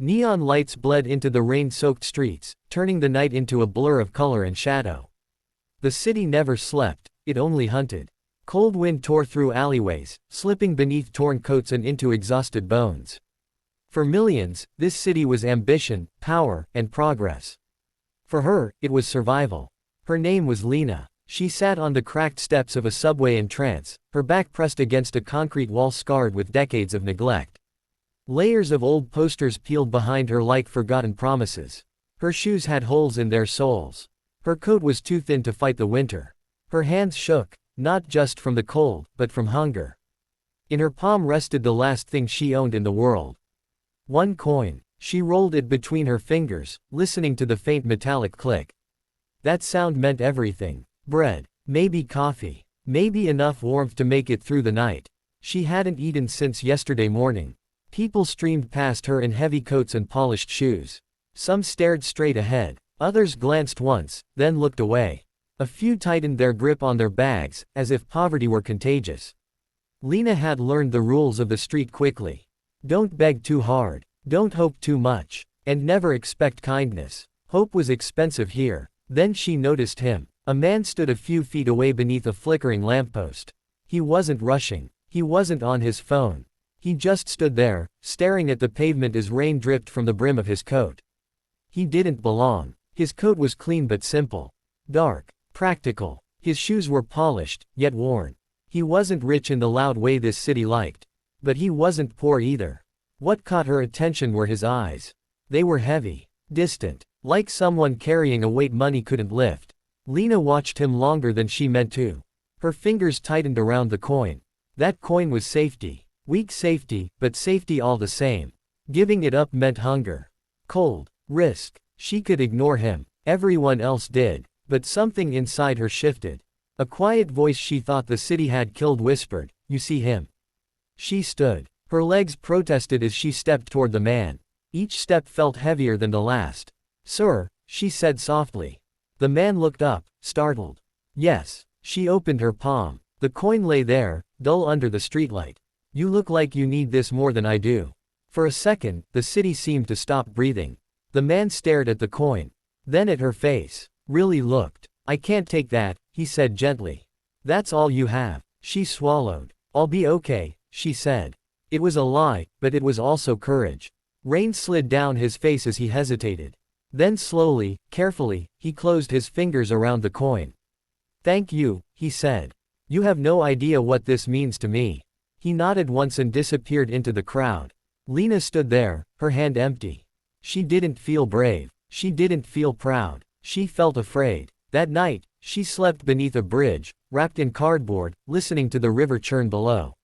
Neon lights bled into the rain-soaked streets, turning the night into a blur of color and shadow. The city never slept, it only hunted. Cold wind tore through alleyways, slipping beneath torn coats and into exhausted bones. For millions, this city was ambition, power, and progress. For her, it was survival. Her name was Lena. She sat on the cracked steps of a subway in trance, her back pressed against a concrete wall scarred with decades of neglect. Layers of old posters peeled behind her like forgotten promises. Her shoes had holes in their soles. Her coat was too thin to fight the winter. Her hands shook, not just from the cold, but from hunger. In her palm rested the last thing she owned in the world. One coin. She rolled it between her fingers, listening to the faint metallic click. That sound meant everything. Bread. Maybe coffee. Maybe enough warmth to make it through the night. She hadn't eaten since yesterday morning. People streamed past her in heavy coats and polished shoes. Some stared straight ahead. Others glanced once, then looked away. A few tightened their grip on their bags, as if poverty were contagious. Lena had learned the rules of the street quickly. Don't beg too hard. Don't hope too much. And never expect kindness. Hope was expensive here. Then she noticed him. A man stood a few feet away beneath a flickering lamppost. He wasn't rushing. He wasn't on his phone. He just stood there, staring at the pavement as rain dripped from the brim of his coat. He didn't belong. His coat was clean but simple. Dark. Practical. His shoes were polished, yet worn. He wasn't rich in the loud way this city liked. But he wasn't poor either. What caught her attention were his eyes. They were heavy. Distant. Like someone carrying a weight money couldn't lift. Lena watched him longer than she meant to. Her fingers tightened around the coin. That coin was safety. Weak safety, but safety all the same. Giving it up meant hunger. Cold. Risk. She could ignore him. Everyone else did. But something inside her shifted. A quiet voice she thought the city had killed whispered, "You see him?" She stood. Her legs protested as she stepped toward the man. Each step felt heavier than the last. "Sir," she said softly. The man looked up, startled. "Yes." She opened her palm. The coin lay there, dull under the streetlight. "You look like you need this more than I do." For a second, the city seemed to stop breathing. The man stared at the coin. Then at her face. Really looked. "I can't take that," he said gently. "That's all you have." She swallowed. "I'll be okay," she said. It was a lie, but it was also courage. Rain slid down his face as he hesitated. Then slowly, carefully, he closed his fingers around the coin. "Thank you," he said. "You have no idea what this means to me." He nodded once and disappeared into the crowd. Lena stood there, her hand empty. She didn't feel brave. She didn't feel proud. She felt afraid. That night, she slept beneath a bridge, wrapped in cardboard, listening to the river churn below.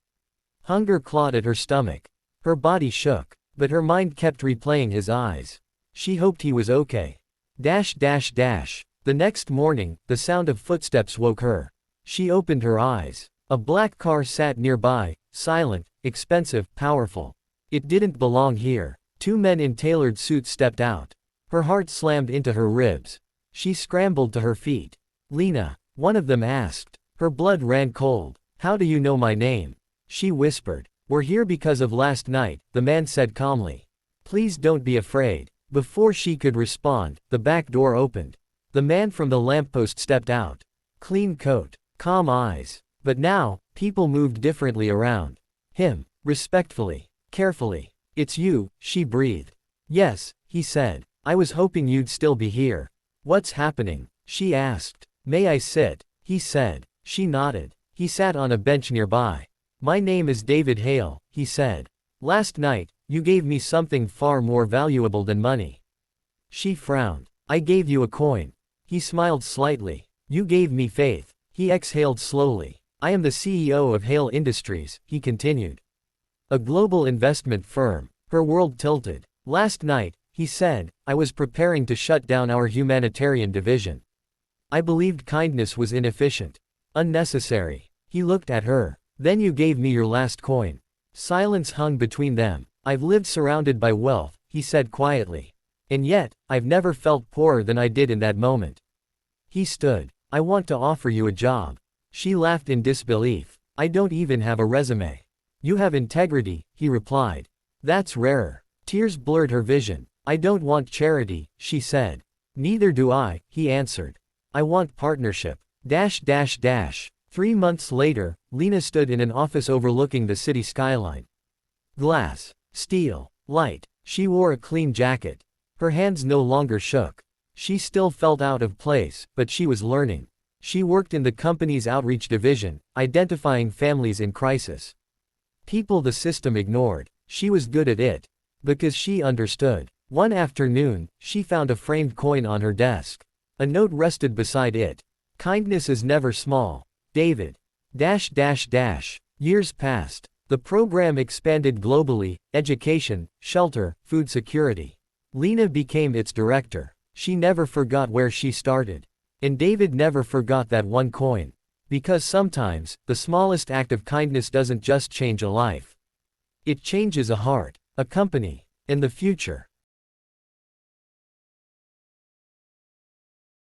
Hunger clawed at her stomach. Her body shook, but her mind kept replaying his eyes. She hoped he was okay. The next morning, the sound of footsteps woke her. She opened her eyes. A black car sat nearby, silent, expensive, powerful. It didn't belong here. Two men in tailored suits stepped out. Her heart slammed into her ribs. She scrambled to her feet. "Lena," one of them asked. Her blood ran cold. "How do you know my name?" She whispered. "We're here because of last night," the man said calmly. "Please don't be afraid." Before she could respond, the back door opened. The man from the lamppost stepped out. Clean coat. Calm eyes. But now, people moved differently around him. Respectfully. Carefully. "It's you," she breathed. "Yes," he said. "I was hoping you'd still be here." "What's happening?" she asked. "May I sit?" he said. She nodded. He sat on a bench nearby. "My name is David Hale," he said. "Last night, you gave me something far more valuable than money." She frowned. "I gave you a coin." He smiled slightly. "You gave me faith." He exhaled slowly. "I am the CEO of Hale Industries," he continued. "A global investment firm." Her world tilted. "Last night," he said, "I was preparing to shut down our humanitarian division. I believed kindness was inefficient. Unnecessary." He looked at her. "Then you gave me your last coin." Silence hung between them. "I've lived surrounded by wealth," he said quietly. "And yet, I've never felt poorer than I did in that moment." He stood. "I want to offer you a job." She laughed in disbelief. "I don't even have a resume." "You have integrity," he replied. "That's rarer." Tears blurred her vision. I don't want charity, she said. Neither do I, he answered. I want partnership. 3 months later, Lena stood in an office overlooking the city skyline. Glass. Steel. Light. She wore a clean jacket. Her hands no longer shook. She still felt out of place, but she was learning. She worked in the company's outreach division, identifying families in crisis. People the system ignored. She was good at it. Because she understood. One afternoon, she found a framed coin on her desk. A note rested beside it. Kindness is never small. David. Years passed. The program expanded globally: education, shelter, food security. Lena became its director. She never forgot where she started. And David never forgot that one coin. Because sometimes, the smallest act of kindness doesn't just change a life. It changes a heart, a company, and the future.